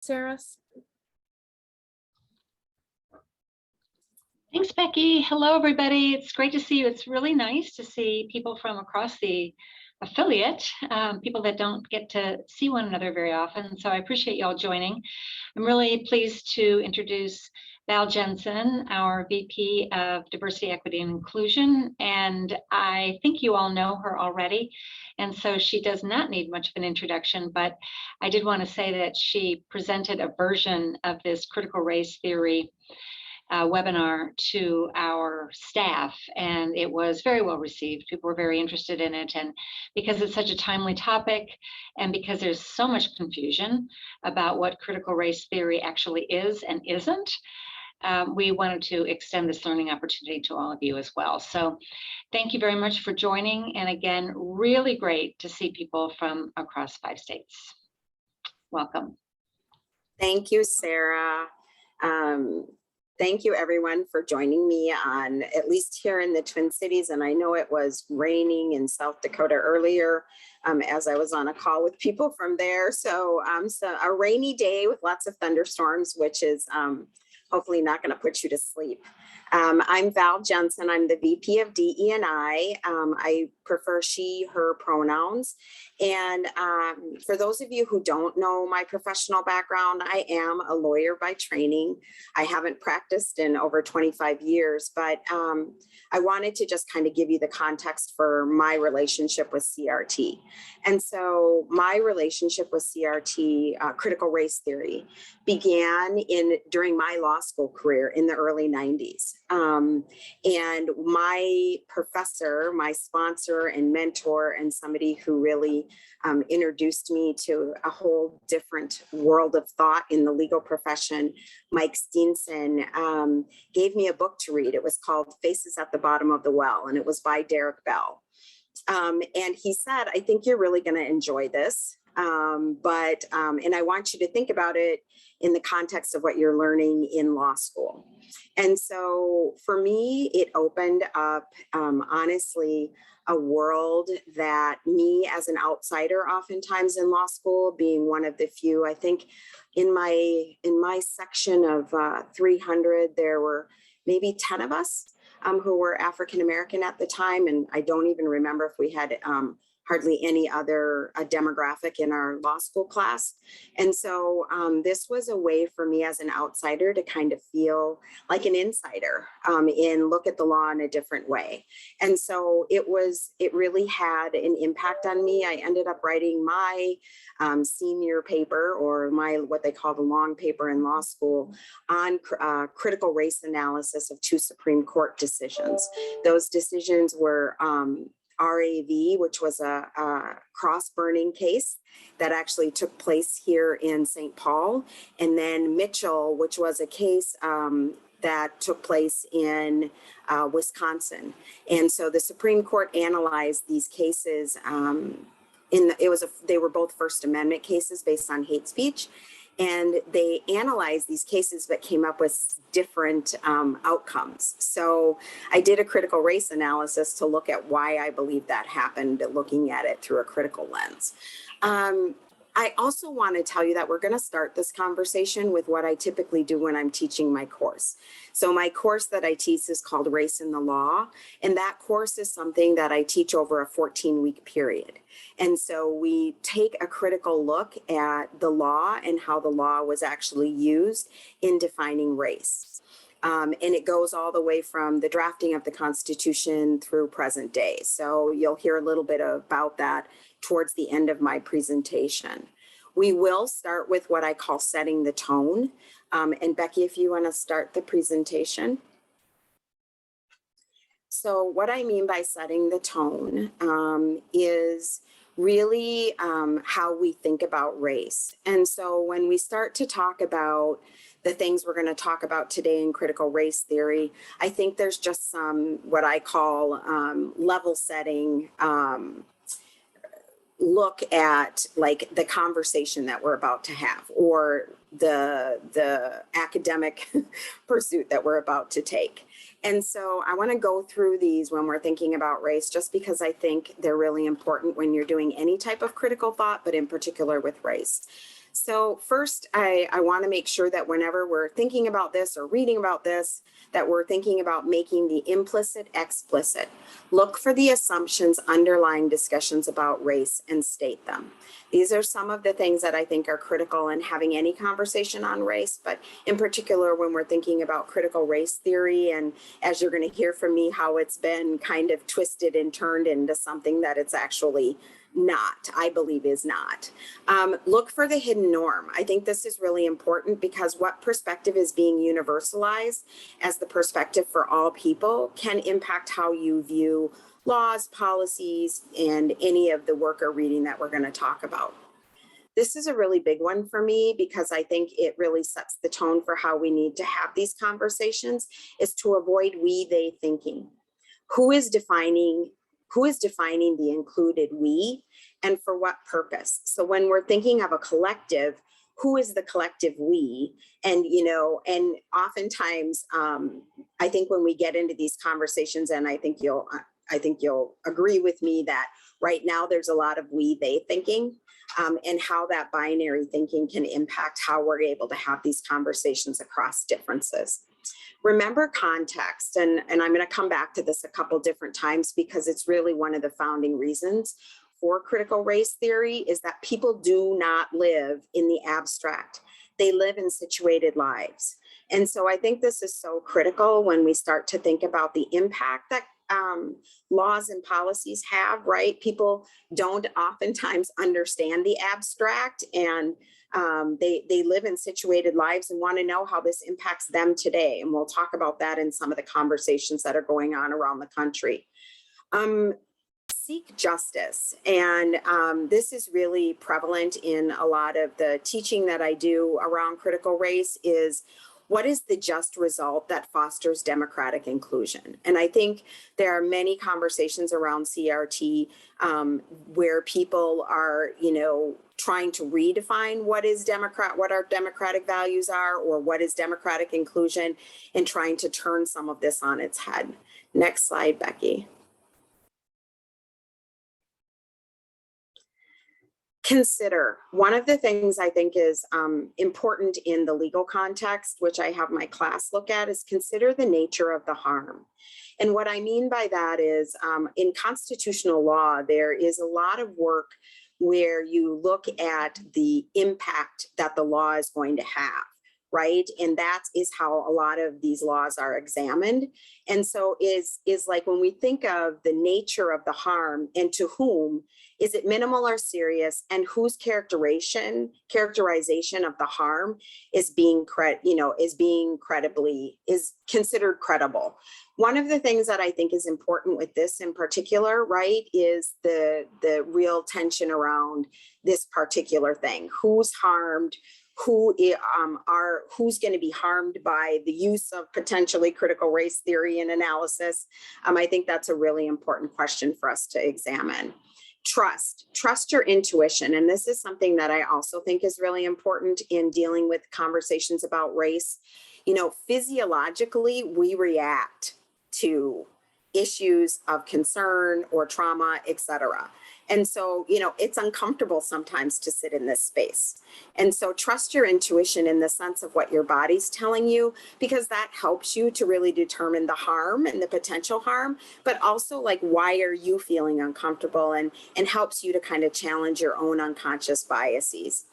Sarah? Thanks, Becky. Hello, everybody. It's great to see you. It's really nice to see people from across the affiliate, people that don't get to see one another very often. So I appreciate you all joining. I'm really pleased to introduce Val Jensen, our VP of Diversity, Equity, and Inclusion. And I think you all know her already. And so she does not need much of an introduction, but I did want to say that she presented a version of this critical race theory webinar to our staff, and it was very well received. People were very interested in it, and because it's such a timely topic and because there's so much confusion about what critical race theory actually is and isn't, we wanted to extend this learning opportunity to all of you as well. So thank you very much for joining, and again, really great to see people from across 5 states. Welcome. Thank you, Sarah. Thank you everyone for joining me on, at least here in the Twin Cities. And I know it was raining in South Dakota earlier as I was on a call with people from there. So a rainy day with lots of thunderstorms, which is hopefully not going to put you to sleep. I'm Val Jensen. I'm the VP of DE&I. I prefer she, her pronouns. And for those of you who don't know my professional background, I am a lawyer by training. I haven't practiced in over 25 years, but I wanted to just kind of give you the context for my relationship with CRT. And so my relationship with CRT, critical race theory, began during my law school career in the early 90s. And my professor, my sponsor and mentor, and somebody who really introduced me to a whole different world of thought in the legal profession, Mike Steenson, gave me a book to read. It was called Faces at the Bottom of the Well, and it was by Derek Bell. And he said, I think you're really going to enjoy this. And I want you to think about it in the context of what you're learning in law school. And so for me, it opened up, honestly, a world that me as an outsider, oftentimes in law school, being one of the few, I think in my section of 300, there were maybe 10 of us who were African-American at the time. And I don't even remember if we had hardly any other demographic in our law school class. And so this was a way for me as an outsider to kind of feel like an insider and look at the law in a different way. And so it really had an impact on me. I ended up writing my senior paper, or what they call the long paper in law school, on critical race analysis of 2 Supreme Court decisions. Those decisions were RAV, which was a cross burning case that actually took place here in St. Paul, and then Mitchell, which was a case that took place in Wisconsin. And so the Supreme Court analyzed these cases. They were both First Amendment cases based on hate speech. And they analyzed these cases but came up with different outcomes. So I did a critical race analysis to look at why I believe that happened, looking at it through a critical lens. I also want to tell you that we're going to start this conversation with what I typically do when I'm teaching my course. So my course that I teach is called Race in the Law, and that course is something that I teach over a 14-week period. And so we take a critical look at the law and how the law was actually used in defining race. And it goes all the way from the drafting of the Constitution through present day. So you'll hear a little bit about that towards the end of my presentation. We will start with what I call setting the tone. And Becky, if you want to start the presentation. So what I mean by setting the tone is really how we think about race. And so when we start to talk about the things we're going to talk about today in critical race theory, I think there's just some what I call level setting look at like the conversation that we're about to have, or the academic pursuit that we're about to take. And so I want to go through these when we're thinking about race, just because I think they're really important when you're doing any type of critical thought, but in particular with race. So first, I want to make sure that whenever we're thinking about this or reading about this, that we're thinking about making the implicit explicit. Look for the assumptions underlying discussions about race and state them. These are some of the things that I think are critical in having any conversation on race, but in particular when we're thinking about critical race theory, and as you're going to hear from me, how it's been kind of twisted and turned into something that it's actually not, I believe is not. Look for the hidden norm. I think this is really important because what perspective is being universalized as the perspective for all people can impact how you view laws, policies, and any of the work or reading that we're going to talk about. This is a really big one for me because I think it really sets the tone for how we need to have these conversations, is to avoid we, they thinking. Who is defining the included we, and for what purpose? So when we're thinking of a collective, who is the collective we? And, and oftentimes, I think when we get into these conversations, and I think you'll agree with me that right now there's a lot of we, they thinking, and how that binary thinking can impact how we're able to have these conversations across differences. Remember context, and I'm going to come back to this a couple different times because it's really one of the founding reasons for critical race theory is that people do not live in the abstract. They live in situated lives. And so I think this is so critical when we start to think about the impact that laws and policies have, right? People don't oftentimes understand the abstract, and they live in situated lives and want to know how this impacts them today. And we'll talk about that in some of the conversations that are going on around the country. Seek justice. And this is really prevalent in a lot of the teaching that I do around critical race is, what is the just result that fosters democratic inclusion? And I think there are many conversations around CRT where people are, trying to redefine what our democratic values are, or what is democratic inclusion, and trying to turn some of this on its head. Next slide, Becky. Consider, one of the things I think is important in the legal context, which I have my class look at, is consider the nature of the harm. And what I mean by that is in constitutional law, there is a lot of work where you look at the impact that the law is going to have, right? And that is how a lot of these laws are examined. And so is like when we think of the nature of the harm and to whom, is it minimal or serious, and whose characterization of the harm is considered credible. One of the things that I think is important with this in particular, right, is the real tension around this particular thing. Who's harmed? Who's going to be harmed by the use of potentially critical race theory and analysis? I think that's a really important question for us to examine. Trust your intuition. And this is something that I also think is really important in dealing with conversations about race. Physiologically, we react to issues of concern or trauma, etc. And so, it's uncomfortable sometimes to sit in this space. And so trust your intuition in the sense of what your body's telling you, because that helps you to really determine the harm and the potential harm, but also like, why are you feeling uncomfortable, and helps you to kind of challenge your own unconscious biases.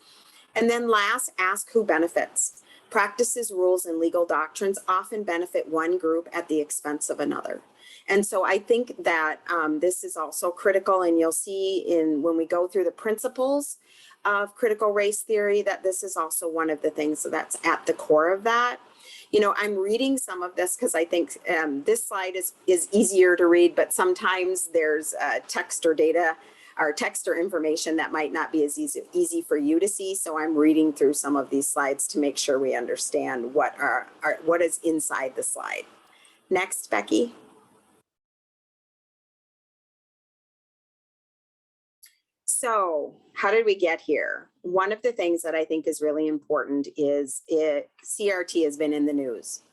And then last, ask who benefits. Practices, rules, and legal doctrines often benefit one group at the expense of another. And so I think that this is also critical, and you'll see when we go through the principles of critical race theory that this is also one of the things that's at the core of that. I'm reading some of this because I think this slide is easier to read, but sometimes there's text or data or text or information that might not be as easy for you to see. So I'm reading through some of these slides to make sure we understand what is inside the slide. Next, Becky. So how did we get here? One of the things that I think is really important is CRT has been in the news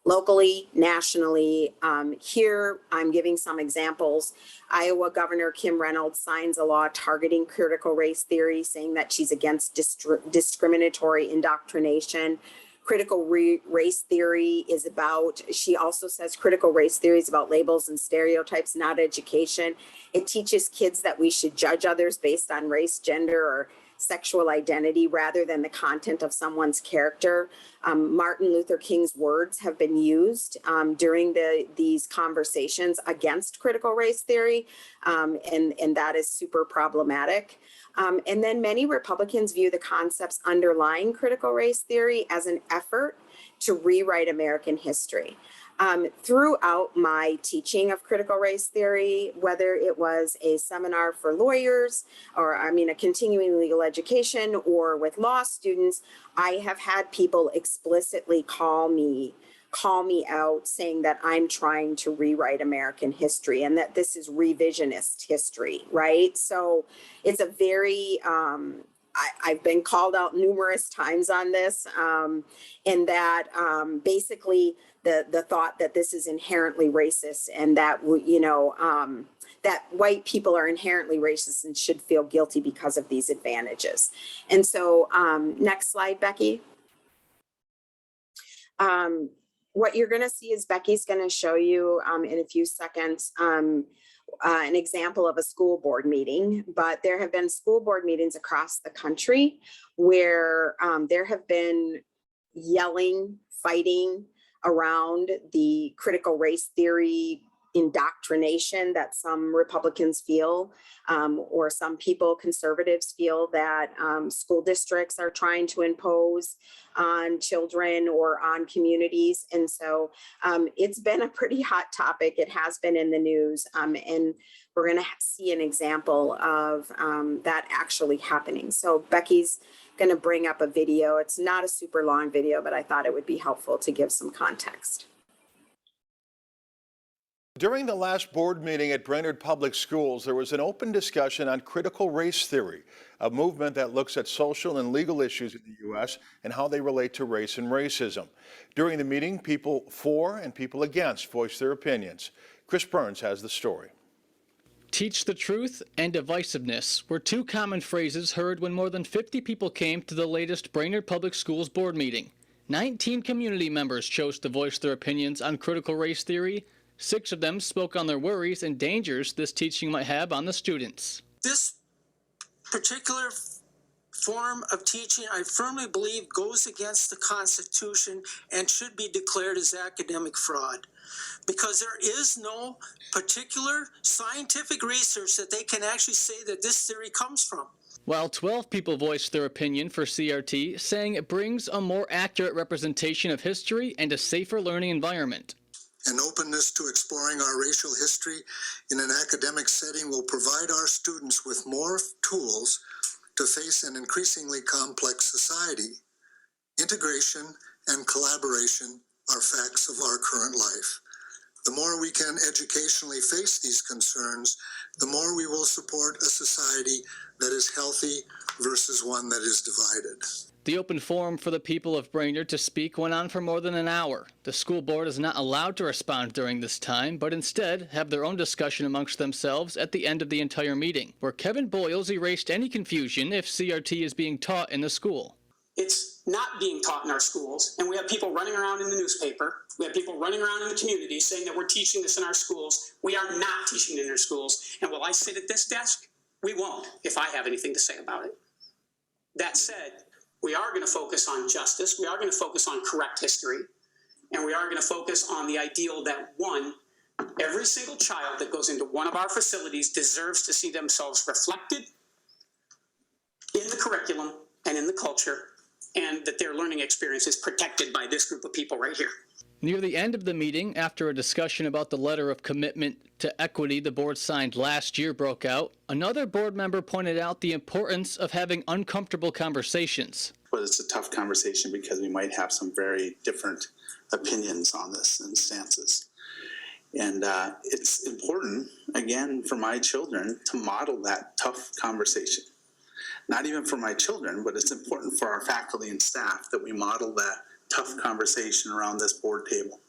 locally, nationally. Here, I'm giving some examples. Iowa Governor Kim Reynolds signs a law targeting critical race theory, saying that she's against discriminatory indoctrination. Critical race theory is about, she also says critical race theory is about labels and stereotypes, not education. It teaches kids that we should judge others based on race, gender, or sexual identity rather than the content of someone's character. Martin Luther King's words have been used during these conversations against critical race theory, and that is super problematic. And then many Republicans view the concepts underlying critical race theory as an effort to rewrite American history. Throughout my teaching of critical race theory, whether it was a seminar for lawyers or a continuing legal education or with law students, I have had people explicitly call me out saying that I'm trying to rewrite American history and that this is revisionist history, right? So it's a very, I've been called out numerous times on this, and that basically the thought that this is inherently racist and that, that white people are inherently racist and should feel guilty because of these advantages. And so next slide, Becky. What you're going to see is Becky's going to show you in a few seconds an example of a school board meeting, but there have been school board meetings across the country where there have been yelling, fighting around the critical race theory indoctrination that some Republicans feel, or some people, conservatives feel that school districts are trying to impose on children or on communities. And so it's been a pretty hot topic. It has been in the news, and we're going to see an example of that actually happening. So Becky's going to bring up a video. It's not a super long video, but I thought it would be helpful to give some context. During the last board meeting at Brainerd Public Schools, there was an open discussion on critical race theory, a movement that looks at social and legal issues in the U.S. and how they relate to race and racism. During the meeting, people for and people against voiced their opinions. Chris Burns has the story. Teach the truth and divisiveness were two common phrases heard when more than 50 people came to the latest Brainerd Public Schools board meeting. 19 community members chose to voice their opinions on critical race theory. 6 of them spoke on their worries and dangers this teaching might have on the students. This particular form of teaching, I firmly believe, goes against the Constitution and should be declared as academic fraud, because there is no particular scientific research that they can actually say that this theory comes from. While 12 people voiced their opinion for CRT, saying it brings a more accurate representation of history and a safer learning environment. An openness to exploring our racial history in an academic setting will provide our students with more tools to face an increasingly complex society. Integration and collaboration are facts of our current life. The more we can educationally face these concerns, the more we will support a society that is healthy versus one that is divided. The open forum for the people of Brainerd to speak went on for more than an hour. The school board is not allowed to respond during this time, but instead have their own discussion amongst themselves at the end of the entire meeting, where Kevin Boyles erased any confusion if CRT is being taught in the school. It's not being taught in our schools, and we have people running around in the newspaper. We have people running around in the community saying that we're teaching this in our schools. We are not teaching it in our schools. And will I sit at this desk? We won't, if I have anything to say about it. That said, we are going to focus on justice. We are going to focus on correct history. And we are going to focus on the ideal that, one, every single child that goes into one of our facilities deserves to see themselves reflected in the curriculum and in the culture, and that their learning experience is protected by this group of people right here. Near the end of the meeting, after a discussion about the letter of commitment to equity the board signed last year broke out, another board member pointed out the importance of having uncomfortable conversations. But it's a tough conversation because we might have some very different opinions on this and stances. And it's important, again, for my children to model that tough conversation. Not even for my children, but it's important for our faculty and staff that we model that tough conversation around this board table.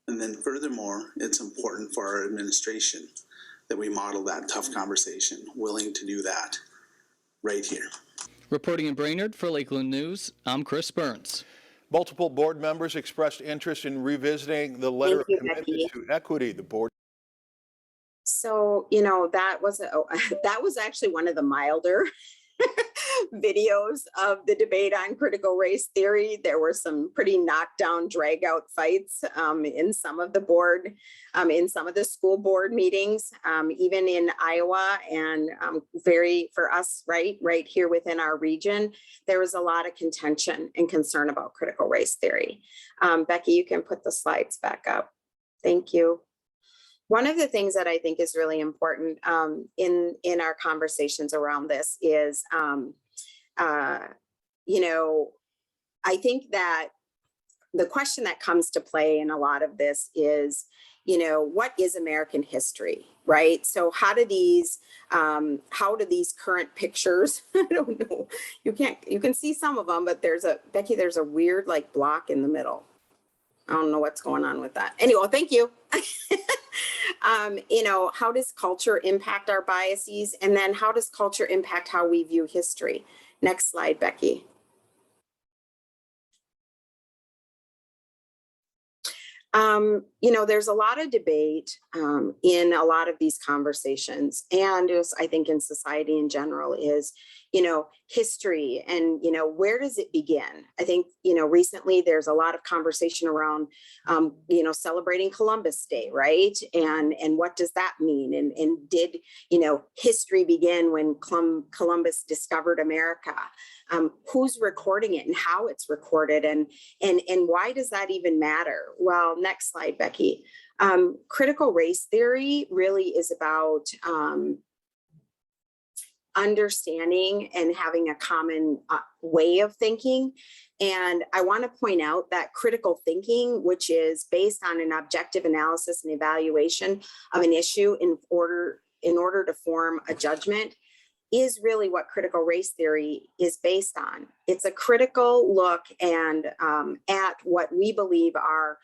And then furthermore, it's important for our administration that we model that tough conversation, willing to do that right here. Reporting in Brainerd for Lakeland News, I'm Chris Burns. Multiple board members expressed interest in revisiting the letter of Thank you, commitment Becky. to equity. The board So, that was that was actually one of the milder videos of the debate on critical race theory. There were some pretty knockdown, drag out fights in some of the board, in some of the school board meetings, even in Iowa, and for us, right here within our region, there was a lot of contention and concern about critical race theory. Becky, you can put the slides back up. Thank you. One of the things that I think is really important in our conversations around this is, I think that the question that comes to play in a lot of this is, what is American history, right? So how do these current pictures, I don't know, you can see some of them, but there's a weird like block in the middle. I don't know what's going on with that. Anyway, thank you. How does culture impact our biases? And then how does culture impact how we view history? Next slide, Becky. There's a lot of debate in a lot of these conversations, and I think in society in general is, history and, where does it begin? I think, recently there's a lot of conversation around, celebrating Columbus Day, right? And what does that mean? And did, history begin when Columbus discovered America? Who's recording it and how it's recorded, and why does that even matter? Well, next slide, Becky. Critical race theory really is about understanding and having a common way of thinking. And I want to point out that critical thinking, which is based on an objective analysis and evaluation of an issue in order to form a judgment, is really what critical race theory is based on. It's a critical look and at what we believe are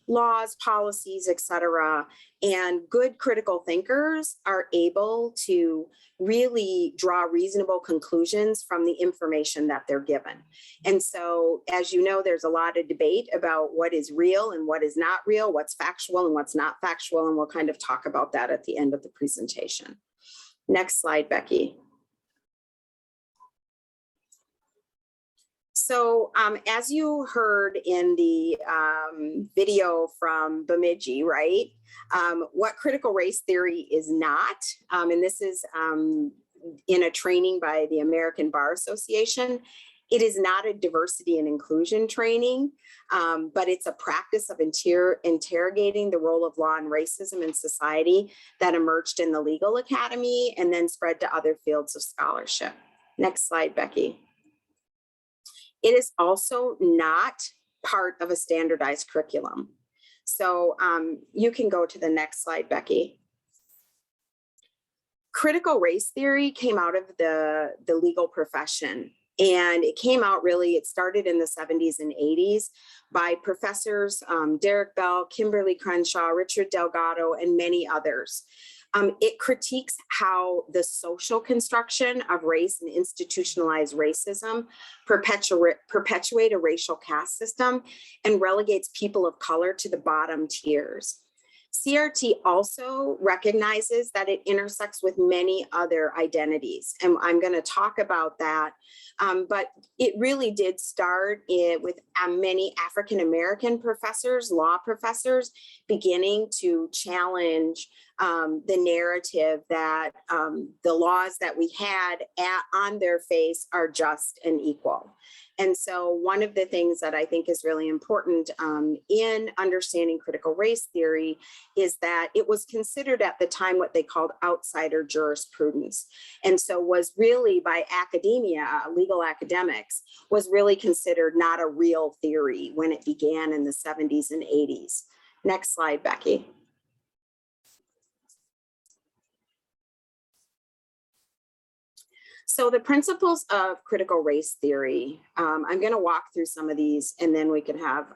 laws, policies, etc. And good critical thinkers are able to really draw reasonable conclusions from the information that they're given. And so, as you know, there's a lot of debate about what is real and what is not real, what's factual and what's not factual, and we'll kind of talk about that at the end of the presentation. Next slide, Becky. So as you heard in the video from Bemidji, right, what critical race theory is not, and this is in a training by the American Bar Association, it is not a diversity and inclusion training, but it's a practice of interrogating the role of law and racism in society that emerged in the legal academy and then spread to other fields of scholarship. Next slide, Becky. It is also not part of a standardized curriculum. So you can go to the next slide, Becky. Critical race theory came out of the legal profession. And it came out it started in the 70s and 80s by professors Derek Bell, Kimberly Crenshaw, Richard Delgado, and many others. It critiques how the social construction of race and institutionalized racism perpetuate a racial caste system and relegates people of color to the bottom tiers. CRT also recognizes that it intersects with many other identities, and I'm going to talk about that. But it really did start with many African-American professors, law professors, beginning to challenge the narrative that the laws that we had on their face are just and equal. And so one of the things that I think is really important in understanding critical race theory is that it was considered at the time what they called outsider jurisprudence. And so was really by academia, legal academics, was really considered not a real theory when it began in the 70s and 80s. Next slide, Becky. So the principles of critical race theory, I'm going to walk through some of these and then we can have,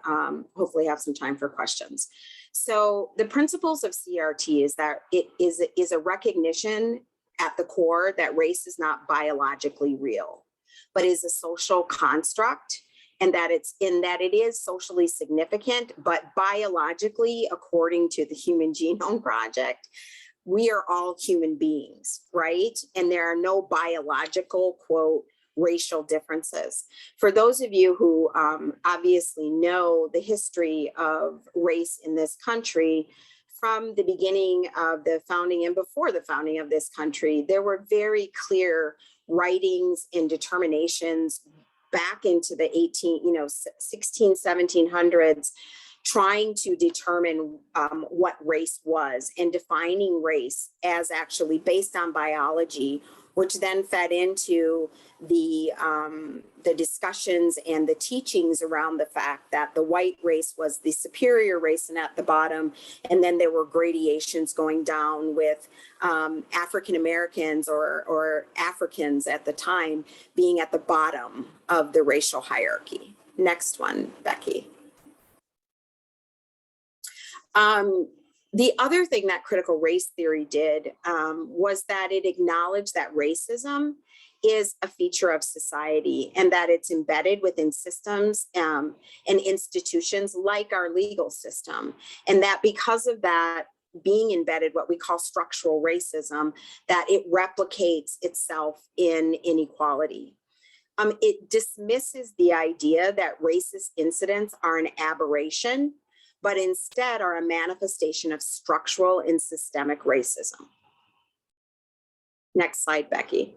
hopefully have some time for questions. So the principles of CRT is that it is a recognition at the core that race is not biologically real, but is a social construct, and that it is socially significant, but biologically, according to the Human Genome Project, we are all human beings, right? And there are no biological, quote, racial differences. For those of you who obviously know the history of race in this country, from the beginning of the founding and before the founding of this country, there were very clear writings and determinations back into the 1700s, trying to determine what race was and defining race as actually based on biology, which then fed into the discussions and the teachings around the fact that the white race was the superior race and at the bottom, and then there were gradations going down with African Americans or Africans at the time being at the bottom of the racial hierarchy. Next one, Becky. The other thing that critical race theory did was that it acknowledged that racism is a feature of society and that it's embedded within systems and institutions like our legal system. And that because of that being embedded, what we call structural racism, that it replicates itself in inequality. It dismisses the idea that racist incidents are an aberration, but instead are a manifestation of structural and systemic racism. Next slide, Becky.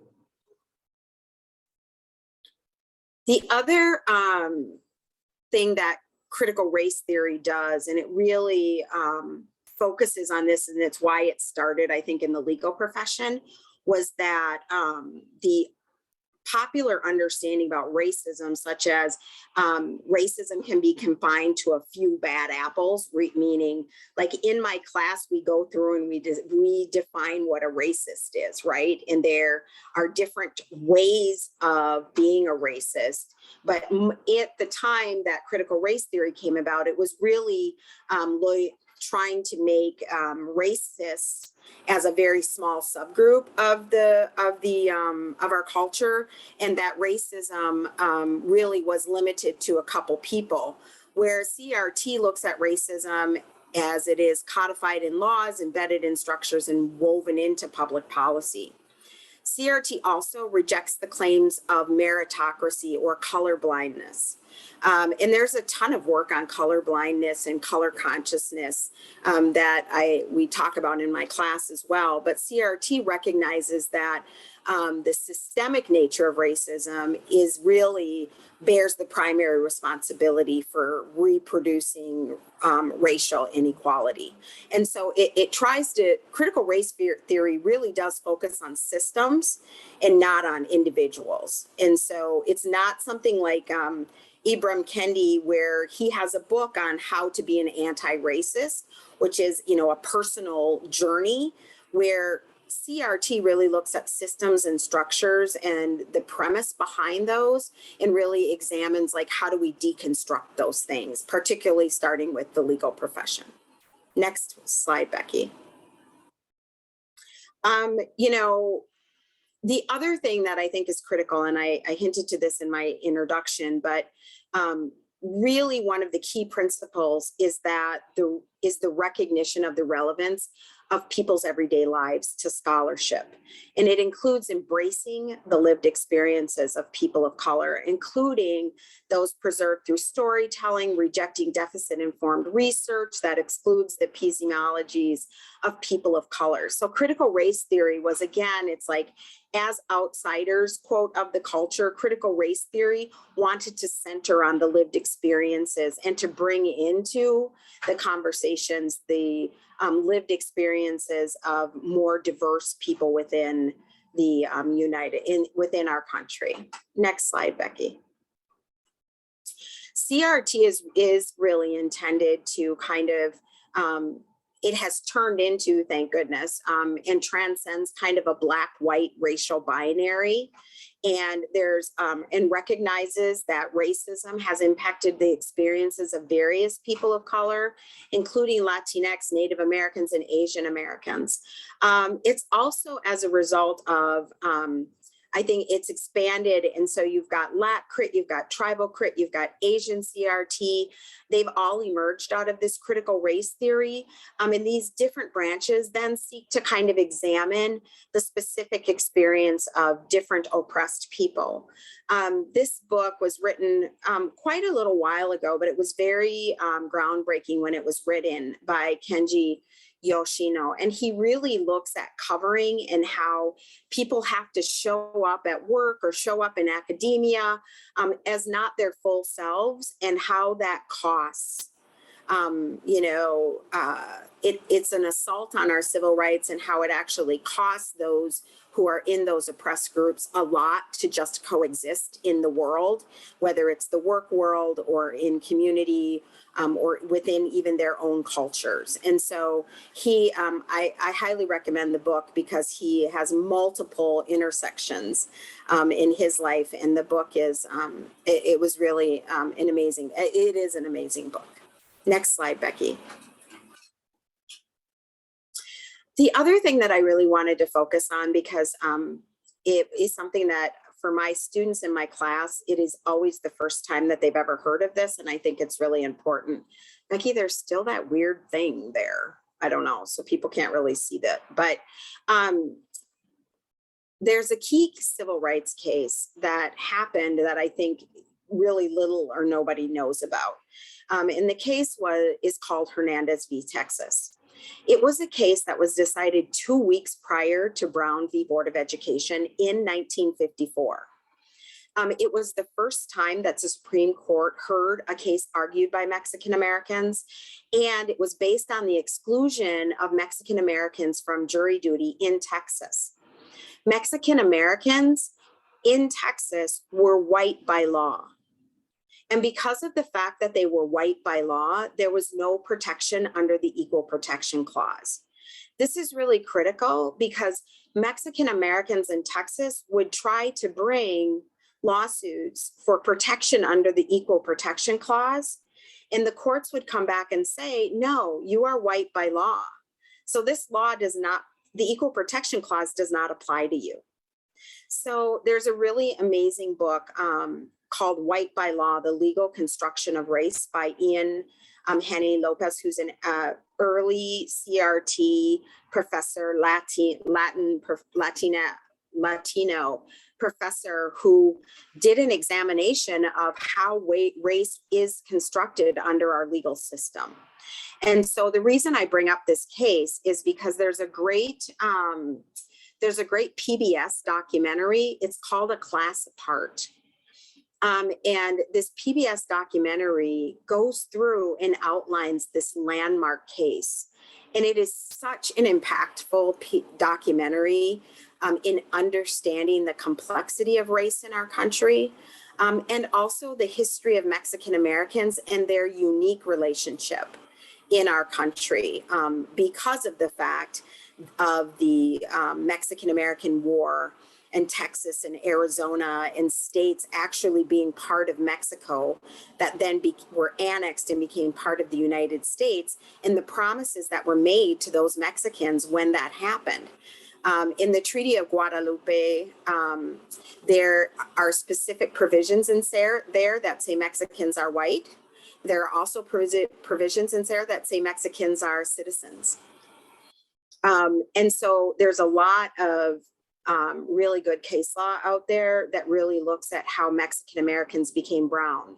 The other thing that critical race theory does, and it really focuses on this, and it's why it started, I think, in the legal profession, was that the popular understanding about racism, such as racism can be confined to a few bad apples, meaning like in my class, we go through and we define what a racist is, right? And there are different ways of being a racist. But at the time that critical race theory came about, it was really trying to make racists as a very small subgroup of our culture, and that racism really was limited to a couple people, where CRT looks at racism as it is codified in laws, embedded in structures, and woven into public policy. CRT also rejects the claims of meritocracy or color blindness. And there's a ton of work on color blindness and color consciousness that we talk about in my class as well. But CRT recognizes that the systemic nature of racism bears the primary responsibility for reproducing racial inequality. And so critical race theory really does focus on systems and not on individuals. And so it's not something like Ibram Kendi, where he has a book on how to be an anti-racist, which is, a personal journey, where CRT really looks at systems and structures and the premise behind those, and really examines like, how do we deconstruct those things, particularly starting with the legal profession. Next slide, Becky. The other thing that I think is critical, and I hinted to this in my introduction, but really one of the key principles is that the recognition of the relevance of people's everyday lives to scholarship. And it includes embracing the lived experiences of people of color, including those preserved through storytelling, rejecting deficit-informed research that excludes the epistemologies of people of color. So critical race theory was, again, it's like, as outsiders, quote, of the culture, critical race theory wanted to center on the lived experiences and to bring into the conversations the lived experiences of more diverse people within the within our country. Next slide, Becky. CRT is really intended to kind of it has turned into, thank goodness, and transcends kind of a black-white racial binary. And and recognizes that racism has impacted the experiences of various people of color, including Latinx, Native Americans, and Asian Americans. It's also as a result of, I think it's expanded. And so you've got Lat Crit, you've got Tribal Crit, you've got Asian CRT. They've all emerged out of this critical race theory. And these different branches then seek to kind of examine the specific experience of different oppressed people. This book was written quite a little while ago, but it was very groundbreaking when it was written by Kenji Yoshino. And he really looks at covering and how people have to show up at work or show up in academia as not their full selves, and how that costs. It's an assault on our civil rights, and how it actually costs those who are in those oppressed groups a lot to just coexist in the world, whether it's the work world or in community or within even their own cultures. And so I highly recommend the book because he has multiple intersections in his life. And the book is, it was really it is an amazing book. Next slide, Becky. The other thing that I really wanted to focus on, because it is something that for my students in my class, it is always the first time that they've ever heard of this. And I think it's really important. Becky, there's still that weird thing there. I don't know. So people can't really see that. But there's a key civil rights case that happened that I think really little or nobody knows about. And the case is called Hernandez v. Texas. It was a case that was decided 2 weeks prior to Brown v. Board of Education in 1954. It was the first time that the Supreme Court heard a case argued by Mexican Americans, and it was based on the exclusion of Mexican Americans from jury duty in Texas. Mexican Americans in Texas were white by law. And because of the fact that they were white by law, there was no protection under the Equal Protection Clause. This is really critical because Mexican Americans in Texas would try to bring lawsuits for protection under the Equal Protection Clause, and the courts would come back and say, no, you are white by law. So this law does not, the Equal Protection Clause does not apply to you. So there's a really amazing book called White by Law, The Legal Construction of Race by Ian Henny Lopez, who's an early CRT professor, Latino professor who did an examination of how race is constructed under our legal system. And so the reason I bring up this case is because there's a great PBS documentary. It's called A Class Apart. And this PBS documentary goes through and outlines this landmark case. And it is such an impactful documentary in understanding the complexity of race in our country, and also the history of Mexican Americans and their unique relationship in our country because of the fact of the Mexican American War and Texas and Arizona and states actually being part of Mexico that then were annexed and became part of the United States, and the promises that were made to those Mexicans when that happened. In the Treaty of Guadalupe, there are specific provisions in there that say Mexicans are white. There are also provisions in there that say Mexicans are citizens. And so there's a lot of really good case law out there that really looks at how Mexican Americans became brown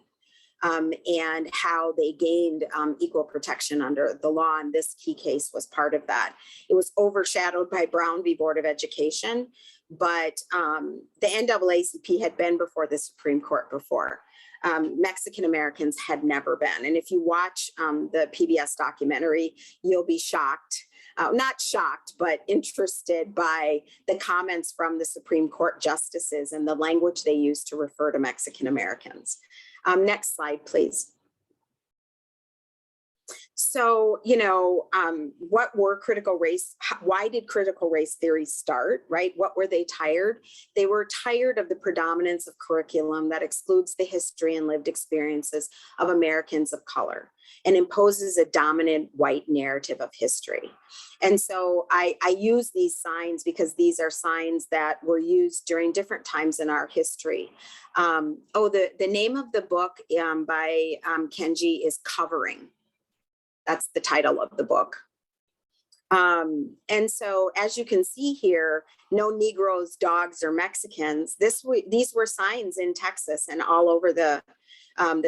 and how they gained equal protection under the law. And this key case was part of that. It was overshadowed by Brown v. Board of Education, but the NAACP had been before the Supreme Court before. Mexican Americans had never been. And if you watch the PBS documentary, you'll be shocked. Not shocked, but interested by the comments from the Supreme Court justices and the language they use to refer to Mexican Americans. Next slide, please. So, what were why did critical race theory start, right? What were they tired? They were tired of the predominance of curriculum that excludes the history and lived experiences of Americans of color and imposes a dominant white narrative of history. And so I use these signs because these are signs that were used during different times in our history. The name of the book by Kenji is Covering. That's the title of the book. And so as you can see here, no Negroes, dogs, or Mexicans. These were signs in Texas and all over the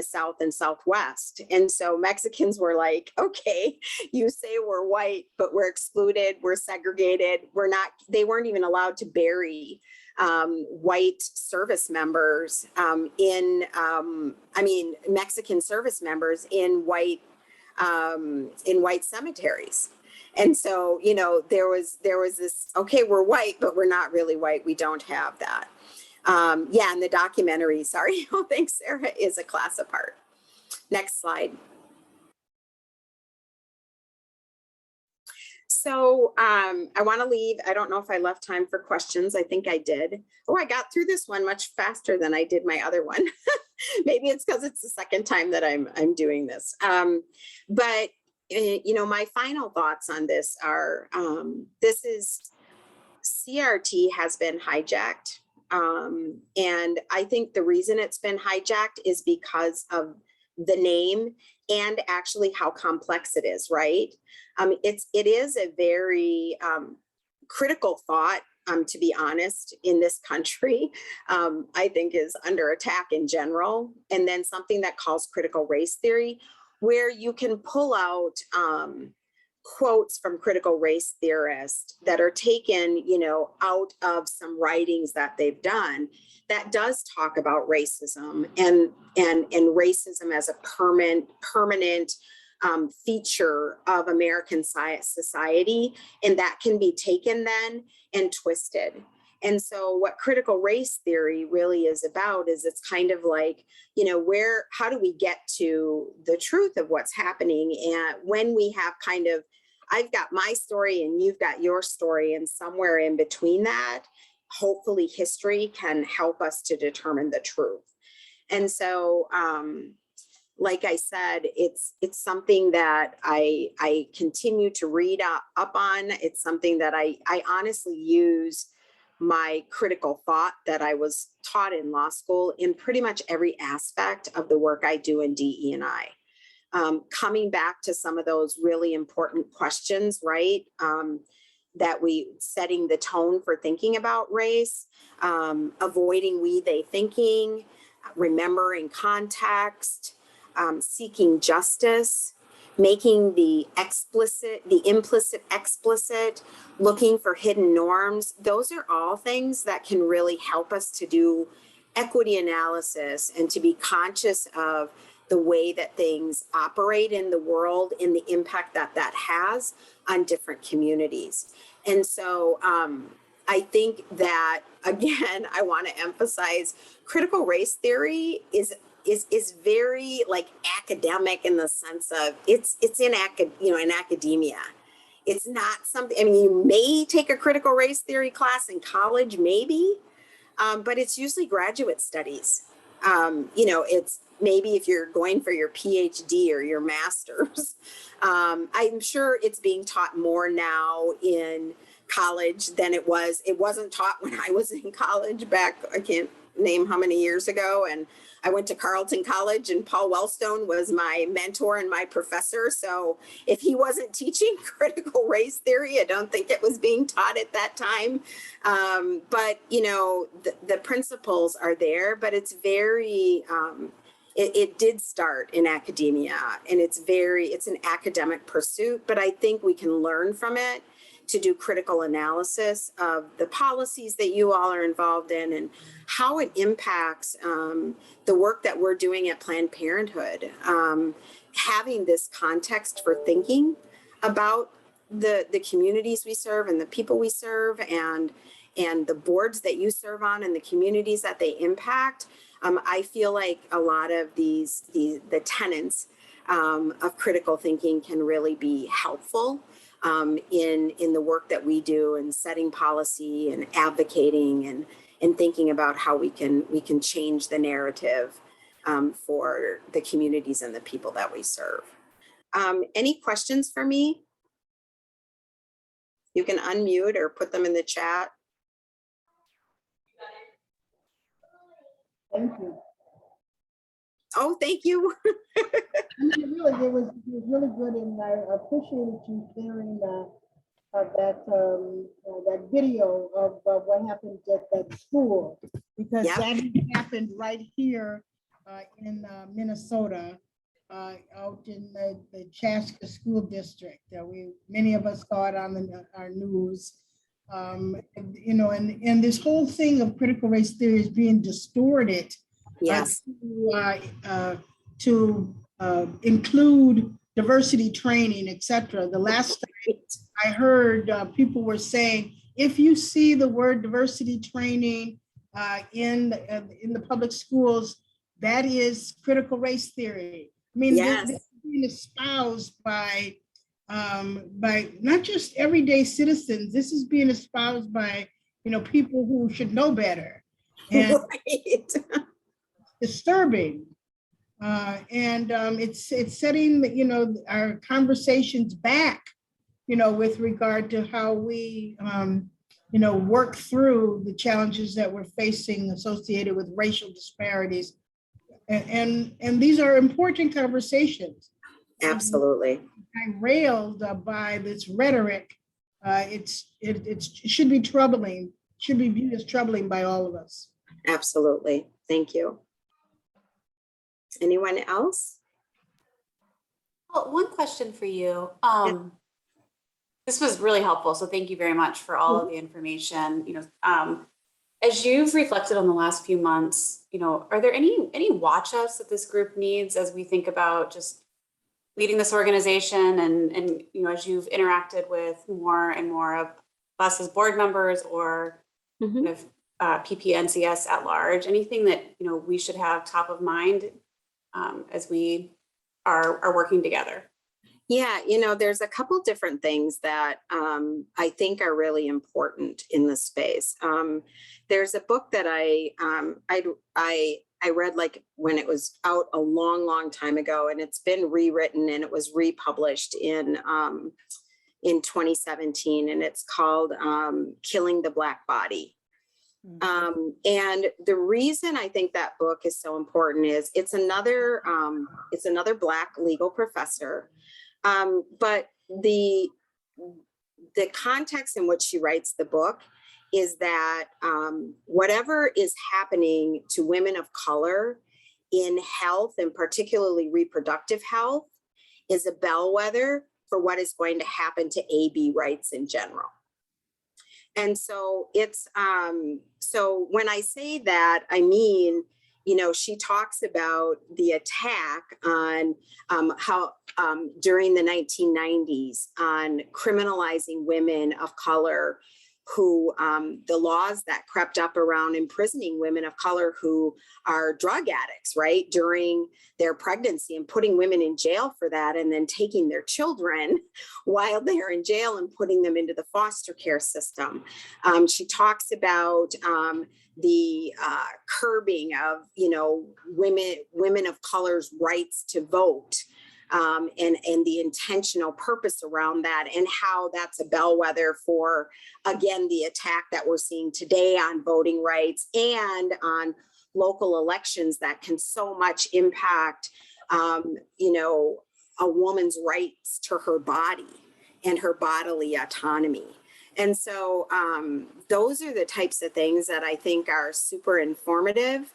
South and Southwest. And so Mexicans were like, okay, you say we're white, but we're excluded, we're segregated, they weren't even allowed to bury white service members Mexican service members in white cemeteries. And so, there was this, okay, we're white, but we're not really white. We don't have that. And the documentary, sorry, oh, thanks, Sarah, is a class apart. Next slide. So I want to leave. I don't know if I left time for questions. I think I did. Oh, I got through this one much faster than I did my other one. Maybe it's because it's the second time that I'm doing this. But my final thoughts on this are, CRT has been hijacked. And I think the reason it's been hijacked is because of the name and actually how complex it is, right? It is a very critical thought, to be honest, in this country, I think is under attack in general. And then something that calls critical race theory, where you can pull out quotes from critical race theorists that are taken, out of some writings that they've done that does talk about racism and racism as a permanent feature of American society, and that can be taken then and twisted. And so what critical race theory really is about is it's kind of like, how do we get to the truth of what's happening? And when we have I've got my story and you've got your story, and somewhere in between that, hopefully history can help us to determine the truth. And so, like I said, it's something that I continue to read up on. It's something that I honestly use my critical thought that I was taught in law school in pretty much every aspect of the work I do in DE&I. Coming back to some of those really important questions, right? Setting the tone for thinking about race, avoiding we, they thinking, remembering context, seeking justice, making the implicit explicit, looking for hidden norms. Those are all things that can really help us to do equity analysis and to be conscious of the way that things operate in the world and the impact that has on different communities. And so I think that, again, I want to emphasize critical race theory is very academic in the sense of it's in academia. It's not something, you may take a critical race theory class in college, maybe, but it's usually graduate studies. It's maybe if you're going for your PhD or your master's. I'm sure it's being taught more now in college than it wasn't taught when I was in college back, I can't name how many years ago. And I went to Carleton College, and Paul Wellstone was my mentor and my professor. So if he wasn't teaching critical race theory, I don't think it was being taught at that time. But the principles are there, but it's very, it did start in academia, and it's an academic pursuit, but I think we can learn from it to do critical analysis of the policies that you all are involved in and how it impacts the work that we're doing at Planned Parenthood. Having this context for thinking about the communities we serve and the people we serve and the boards that you serve on and the communities that they impact. I feel like a lot of the tenets of critical thinking can really be helpful in the work that we do and setting policy and advocating and thinking about how we can change the narrative for the communities and the people that we serve. Any questions for me? You can unmute or put them in the chat. Thank you. Oh, thank you. Really, it was really good, and I appreciated you sharing that video of what happened at that school, because Yep. that happened right here in Minnesota, out in the Chaska School District. Many of us saw it on our news. And this whole thing of critical race theory is being distorted. Yes. To include diversity training, etc. The last time I heard people were saying, if you see the word diversity training in the public schools, that is critical race theory. I mean, Yes. this is being espoused by not just everyday citizens. This is being espoused by people who should know better. And Right. disturbing. It's setting our conversations back, with regard to how we work through the challenges that we're facing associated with racial disparities. And these are important conversations. Absolutely. I'm railed by this rhetoric. It should be troubling, should be viewed as troubling by all of us. Absolutely. Thank you. Anyone else? Well, one question for you. This was really helpful, so thank you very much for all of the information. As you've reflected on the last few months, are there any watch outs that this group needs as we think about just leading this organization and as you've interacted with more and more of us as board members or kind of PPNCS at large? Anything that we should have top of mind as we are working together? Yeah, there's a couple different things that I think are really important in this space. There's a book that I read like when it was out a long time ago, and it's been rewritten and it was republished in 2017, and it's called Killing the Black Body. And the reason I think that book is so important is it's another Black legal professor, but the context in which she writes the book is that whatever is happening to women of color in health, and particularly reproductive health, is a bellwether for what is going to happen to AB rights in general. And so it's, so when I say that, I mean, she talks about the attack on how during the 1990s on criminalizing women of color who the laws that crept up around imprisoning women of color who are drug addicts, right, during their pregnancy, and putting women in jail for that, and then taking their children while they're in jail and putting them into the foster care system. She talks about the curbing of, women of color's rights to vote. And the intentional purpose around that, and how that's a bellwether for, again, the attack that we're seeing today on voting rights and on local elections that can so much impact, a woman's rights to her body and her bodily autonomy. And so those are the types of things that I think are super informative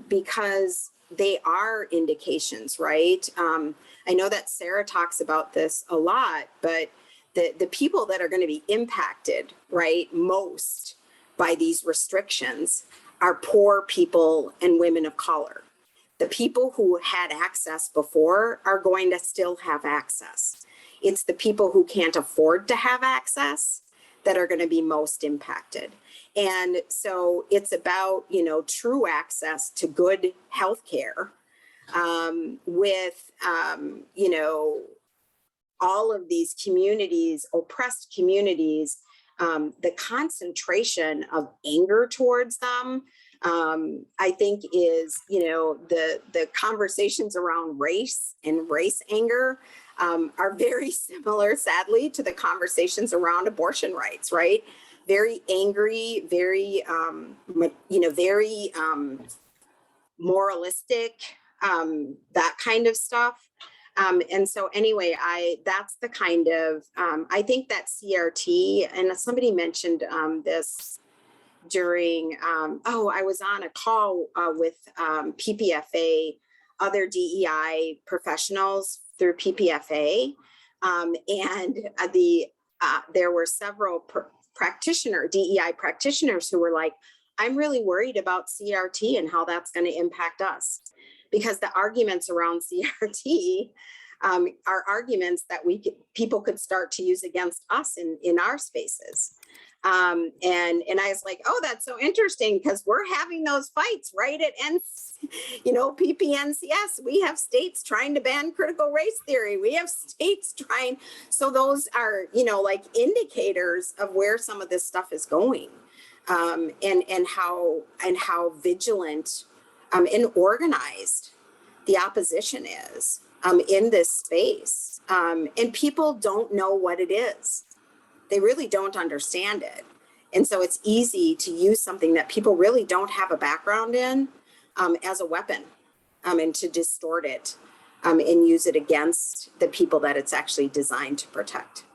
because they are indications, right? I know that Sarah talks about this a lot, but the people that are going to be impacted, right, most by these restrictions are poor people and women of color. The people who had access before are going to still have access. It's the people who can't afford to have access that are going to be most impacted. And so it's about, true access to good healthcare with, you know, all of these communities, oppressed communities, the concentration of anger towards them, I think is, you know, the conversations around race and race anger are very similar, sadly, to the conversations around abortion rights, right? Very angry, very, you know, very moralistic, that kind of stuff. And so anyway, that's the kind of, I think that CRT, and somebody mentioned this during, I was on a call with PPFA, other DEI professionals through PPFA. And there were several DEI practitioners who were like, I'm really worried about CRT and how that's going to impact us. Because the arguments around CRT are arguments that people could start to use against us in our spaces. And I was like, oh, that's so interesting, because we're having those fights right at PPNCS. We have states trying to ban critical race theory. We have states trying. So those are, you know, like indicators of where some of this stuff is going, and how vigilant and organized the opposition is in this space. And people don't know what it is. They really don't understand it. And so it's easy to use something that people really don't have a background in as a weapon, and to distort it and use it against the people that it's actually designed to protect.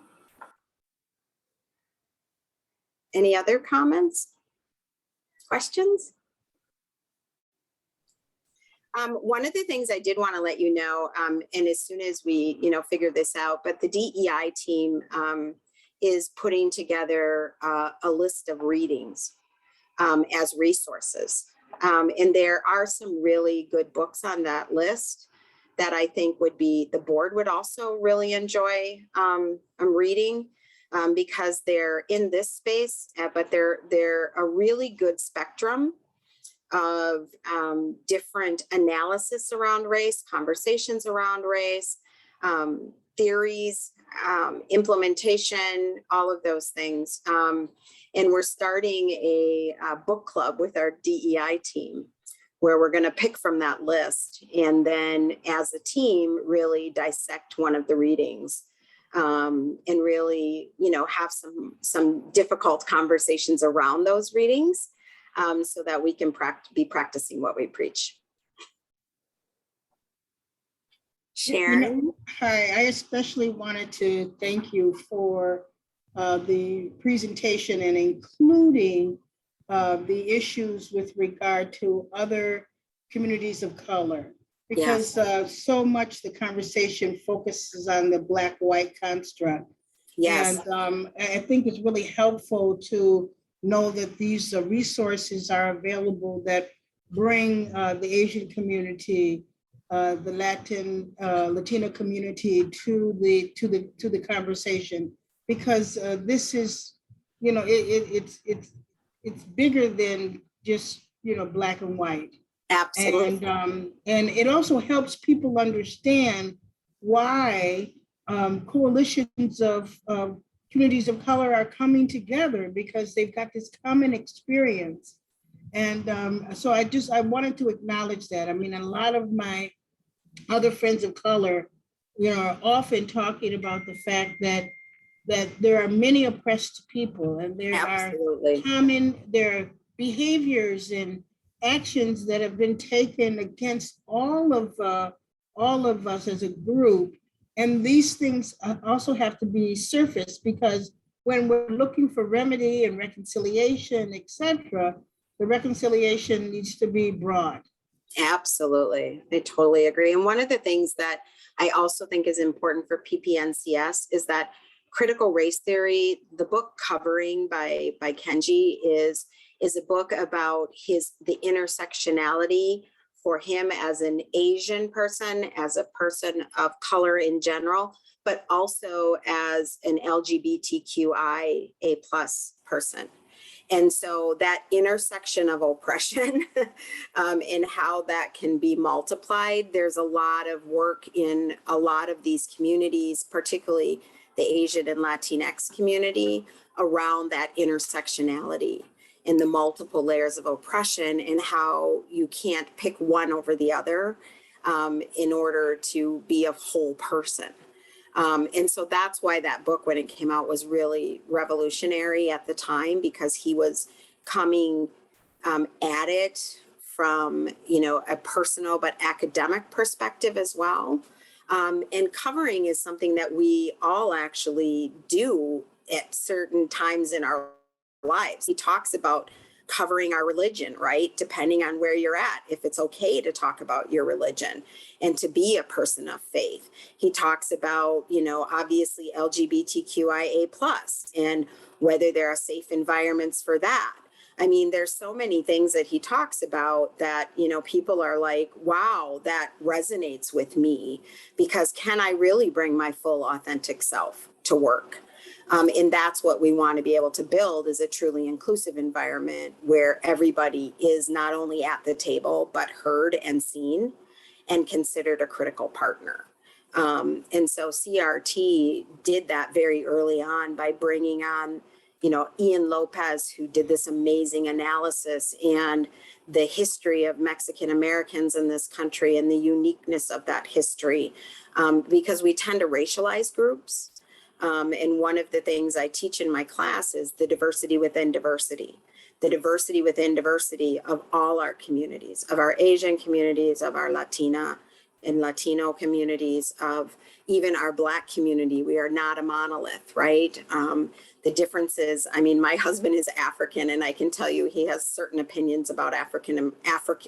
Any other comments? Questions? One of the things I did want to let you know, and as soon as we, you know, figure this out, but the DEI team is putting together a list of readings as resources. And there are some really good books on that list that I think the board would also really enjoy reading, because they're in this space, but they're a really good spectrum of different analysis around race, conversations around race, theories, implementation, all of those things. And we're starting a book club with our DEI team, where we're going to pick from that list, and then as a team really dissect one of the readings, and really, you know, have some difficult conversations around those readings, so that we can be practicing what we preach. Sharon? You know, hi, I especially wanted to thank you for the presentation and including the issues with regard to other communities of color, because so much the conversation focuses on the Black-white construct. Yes. And I think it's really helpful to know that these resources are available that bring the Asian community, the Latino community to the conversation, because this is, you know, it's bigger than just, you know, black and white. Absolutely. And it also helps people understand why coalitions of communities of color are coming together, because they've got this common experience. And so I wanted to acknowledge that. I mean, a lot of my other friends of color, you know, are often talking about the fact that there are many oppressed people, and there are behaviors and actions that have been taken against all of us as a group. And these things also have to be surfaced, because when we're looking for remedy and reconciliation, et cetera, the reconciliation needs to be broad. Absolutely. I totally agree. And one of the things that I also think is important for PPNCS is that critical race theory, the book Covering by Kenji is a book about the intersectionality for him as an Asian person, as a person of color in general, but also as an LGBTQIA+ person. And so that intersection of oppression and how that can be multiplied, there's a lot of work in a lot of these communities, particularly the Asian and Latinx community, around that intersectionality and the multiple layers of oppression and how you can't pick one over the other in order to be a whole person. And so that's why that book, when it came out, was really revolutionary at the time, because he was coming at it from, a personal but academic perspective as well. And covering is something that we all actually do at certain times in our lives. He talks about covering our religion, right? Depending on where you're at, if it's okay to talk about your religion and to be a person of faith. He talks about, obviously LGBTQIA+ and whether there are safe environments for that. I mean, there's so many things that he talks about that, people are like, wow, that resonates with me, because can I really bring my full authentic self to work? And that's what we want to be able to build, is a truly inclusive environment where everybody is not only at the table, but heard and seen and considered a critical partner. And so CRT did that very early on by bringing on, Ian Lopez, who did this amazing analysis and the history of Mexican Americans in this country and the uniqueness of that history, because we tend to racialize groups. And one of the things I teach in my class is the diversity within diversity of all our communities, of our Asian communities, of our Latina and Latino communities, of even our Black community. We are not a monolith, right? The differences, my husband is African, and I can tell you he has certain opinions about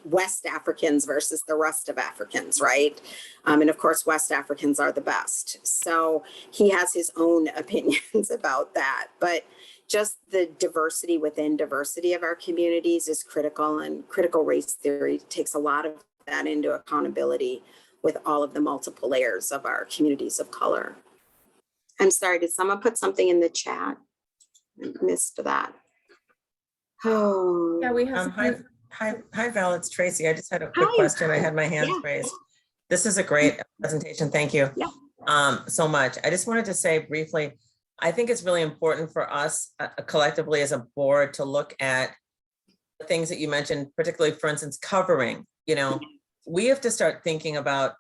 West Africans versus the rest of Africans, right? And of course, West Africans are the best. So he has his own opinions about that. But just the diversity within diversity of our communities is critical, and critical race theory takes a lot of that into accountability with all of the multiple layers of our communities of color. I'm sorry, did someone put something in the chat? I missed that. Oh. Yeah, we have. Hi, Val, it's Tracy. I just had a quick Hi. question. I had my hands raised. This is a great presentation. Thank you so much. I just wanted to say briefly, I think it's really important for us collectively as a board to look at the things that you mentioned, particularly, for instance, covering. We have to start thinking about,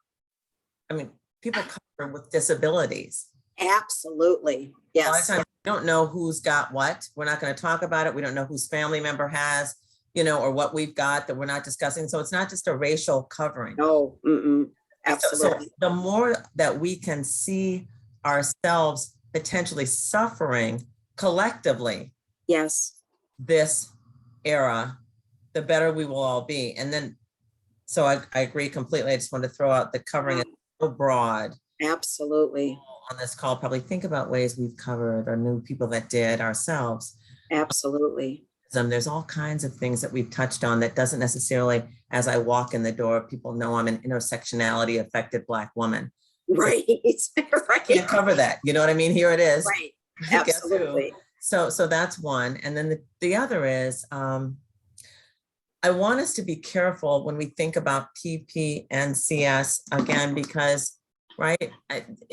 people cover with disabilities. Absolutely. A lot of Yes. times we don't know who's got what. We're not going to talk about it. We don't know whose family member has, or what we've got that we're not discussing. So it's not just a racial covering. No. So Absolutely. the more that we can see ourselves potentially suffering collectively Yes. this era, the better we will all be. And then, so I agree completely. I just want to throw out the covering is so broad. Absolutely. On this call, probably think about ways we've covered or knew people that did ourselves. Absolutely. There's all kinds of things that we've touched on that doesn't necessarily, as I walk in the door, people know I'm an intersectionality affected Black woman. Right. Right. Can't cover that. You know what I mean? Here it is. Right. Guess who? Absolutely. So that's one. And then the other is, I want us to be careful when we think about PPNCS again, because, right,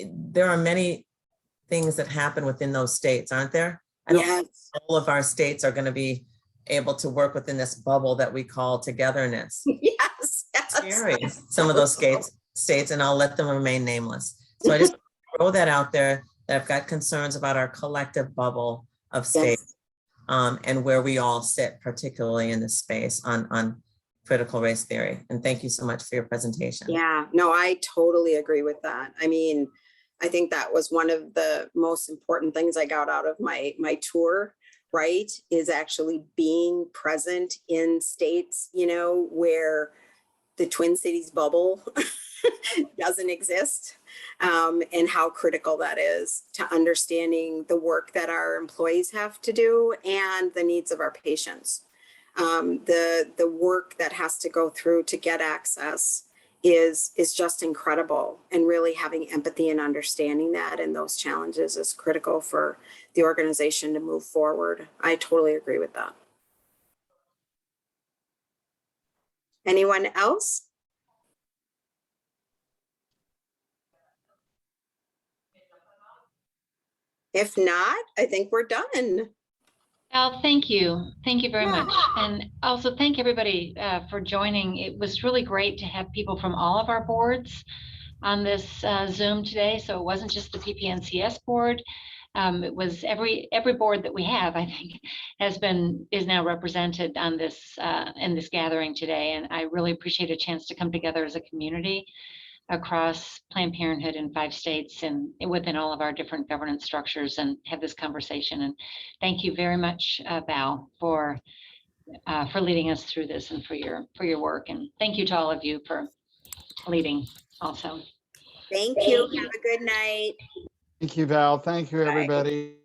there are many things that happen within those states, aren't there? I don't think all of our states are going to be able to work within this bubble that we call togetherness. Yes. Scary, some of those states, and I'll let them remain nameless. So I just throw that out there, that I've got concerns about our collective bubble of states, and where we all sit, particularly in this space on critical race theory. And thank you so much for your presentation. Yeah, no, I totally agree with that. I think that was one of the most important things I got out of my tour, right? Is actually being present in states, where the Twin Cities bubble doesn't exist, and how critical that is to understanding the work that our employees have to do and the needs of our patients. The work that has to go through to get access is just incredible. And really having empathy and understanding that and those challenges is critical for the organization to move forward. I totally agree with that. Anyone else? If not, I think we're done. Al, thank you. Thank you very much. And also thank everybody for joining. It was really great to have people from all of our boards on this Zoom today. So it wasn't just the PPNCS board. It was every board that we have, I think, is now represented on this in this gathering today. And I really appreciate a chance to come together as a community across Planned Parenthood in 5 states and within all of our different governance structures and have this conversation. And thank you very much, Val, for leading us through this and for your work. And thank you to all of you for leading also. Thank you. Have a good night. Thank you, Val. Thank you, Bye. everybody.